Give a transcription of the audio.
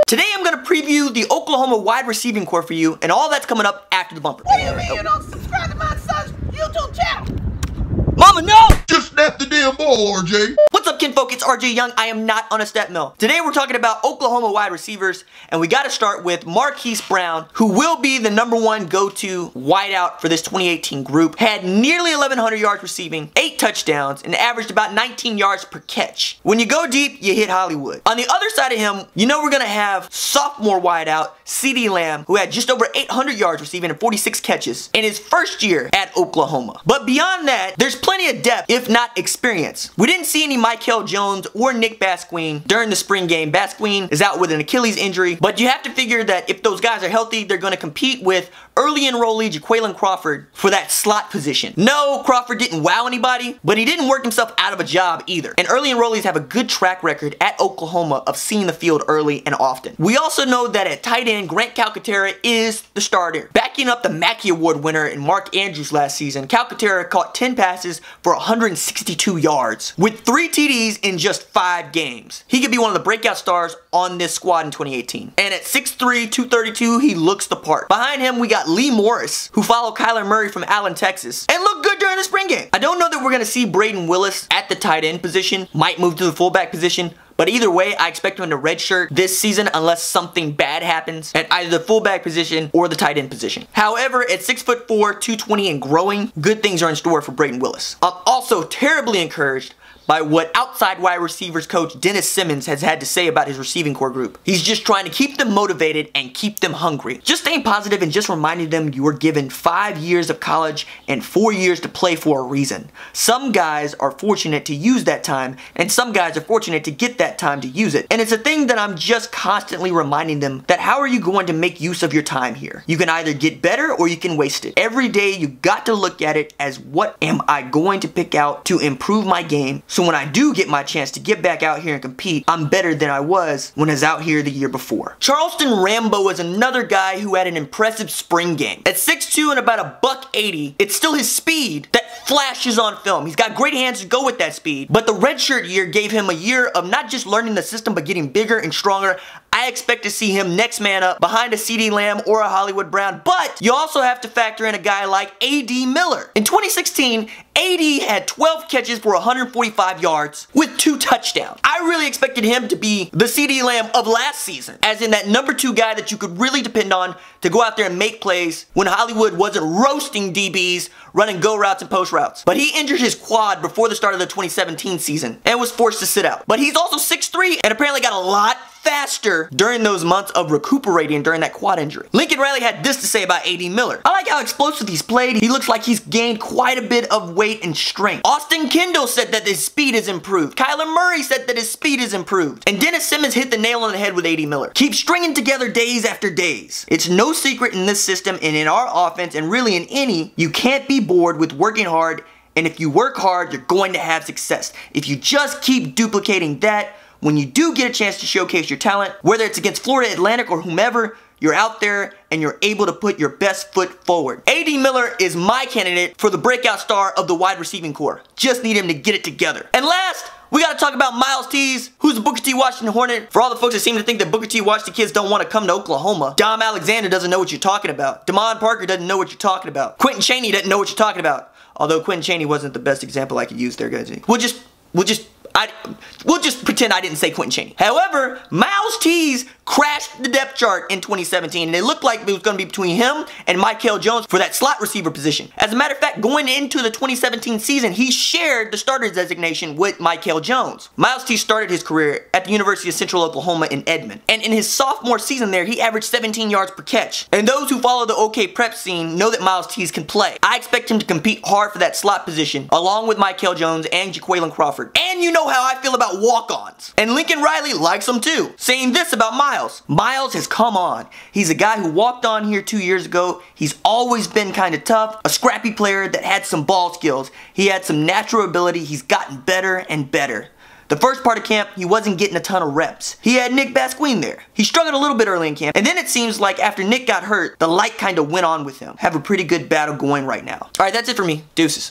Today I'm going to preview the Oklahoma wide receiving core for you, and all that's coming up after the bumper. What do you mean you don't subscribe to my son's YouTube channel? Mama, no! Just snap the damn ball, RJ. What's up, kinfolk? It's RJ Young. I am not on a step mill. Today we're talking about Oklahoma wide receivers, and we got to start with Marquise Brown, who will be the #1 go-to wideout for this 2018 group. Had nearly 1,100 yards receiving, 8 touchdowns, and averaged about 19 yards per catch. When you go deep, you hit Hollywood. On the other side of him, you know we're going to have sophomore wideout CeeDee Lamb, who had just over 800 yards receiving and 46 catches in his first year at Oklahoma. But beyond that, there's plenty of depth, if not experience. We didn't see any Mykel Jones or Nick Basquine during the spring game. Basquine is out with an Achilles injury, but you have to figure that if those guys are healthy, they're going to compete with early enrollee Jaqualyn Crawford for that slot position. No, Crawford didn't wow anybody, but he didn't work himself out of a job either. And early enrollees have a good track record at Oklahoma of seeing the field early and often. We also know that at tight end, Grant Calcaterra is the starter. Backing up the Mackey Award winner in Mark Andrews last season, Calcaterra caught 10 passes for 162 yards with 3 TDs in just 5 games. He could be one of the breakout stars on this squad in 2018. And at 6'3", 232, he looks the part. Behind him, we got Lee Morris, who followed Kyler Murray from Allen, Texas, and looked good during the spring game. I don't know that we're going to see Braden Willis at the tight end position, might move to the fullback position, but either way, I expect him to redshirt this season unless something bad happens at either the fullback position or the tight end position. However, at 6'4", 220 and growing, good things are in store for Braden Willis. I'm also terribly encouraged by what outside wide receivers coach Dennis Simmons has had to say about his receiving core group. He's just trying to keep them motivated and keep them hungry. Just staying positive and just reminding them you were given 5 years of college and 4 years to play for a reason. Some guys are fortunate to use that time, and some guys are fortunate to get that time to use it. And it's a thing that I'm just constantly reminding them that how are you going to make use of your time here? You can either get better or you can waste it. Every day you got to look at it as what am I going to pick out to improve my game, so when I do get my chance to get back out here and compete, I'm better than I was when I was out here the year before. Charleston Rambo is another guy who had an impressive spring game. At 6'2" and about $180, it's still his speed that flashes on film. He's got great hands to go with that speed, but the redshirt year gave him a year of not just learning the system, but getting bigger and stronger. I expect to see him next man up behind a CeeDee Lamb or a Hollywood Brown, but you also have to factor in a guy like A.D. Miller. In 2016, A.D. had 12 catches for 145 yards with 2 touchdowns. I really expected him to be the CeeDee Lamb of last season, as in that #2 guy that you could really depend on to go out there and make plays when Hollywood wasn't roasting DBs running go routes and post routes. But he injured his quad before the start of the 2017 season and was forced to sit out. But he's also 6'3" and apparently got a lot faster during those months of recuperating during that quad injury. Lincoln Riley had this to say about A.D. Miller. I like how explosive he's played. He looks like he's gained quite a bit of weight and strength. Austin Kendall said that his speed is improved. Kyler Murray said that his speed is improved. And Dennis Simmons hit the nail on the head with A.D. Miller. Keep stringing together days after days. It's no secret in this system and in our offense and really in any, you can't be bored with working hard, and if you work hard, you're going to have success. If you just keep duplicating that, when you do get a chance to showcase your talent, whether it's against Florida Atlantic or whomever, you're out there and you're able to put your best foot forward. A.D. Miller is my candidate for the breakout star of the wide receiving core. Just need him to get it together. And last, we gotta talk about Myles Tease, who's a Booker T. Washington Hornet. For all the folks that seem to think that Booker T. Washington kids don't want to come to Oklahoma, Dom Alexander doesn't know what you're talking about. Damon Parker doesn't know what you're talking about. Quentin Chaney doesn't know what you're talking about. Although Quentin Chaney wasn't the best example I could use there, guys. We'll just pretend I didn't say Quentin Chaney. However, Myles Tease crashed the depth chart in 2017, and it looked like it was going to be between him and Mykel Jones for that slot receiver position. As a matter of fact, going into the 2017 season, he shared the starter designation with Mykel Jones. Myles Tease started his career at the University of Central Oklahoma in Edmond, and in his sophomore season there, he averaged 17 yards per catch. And those who follow the OK Prep scene know that Myles Tease can play. I expect him to compete hard for that slot position, along with Mykel Jones and Jaqualyn Crawford. And you know how I feel about walk-ons. And Lincoln Riley likes them too, saying this about Myles. Myles has come on. He's a guy who walked on here 2 years ago. He's always been kind of tough, a scrappy player that had some ball skills. He had some natural ability. He's gotten better and better. The first part of camp, he wasn't getting a ton of reps. He had Nick Basquine there. He struggled a little bit early in camp, and then it seems like after Nick got hurt, the light kind of went on with him. Have a pretty good battle going right now. Alright, that's it for me. Deuces.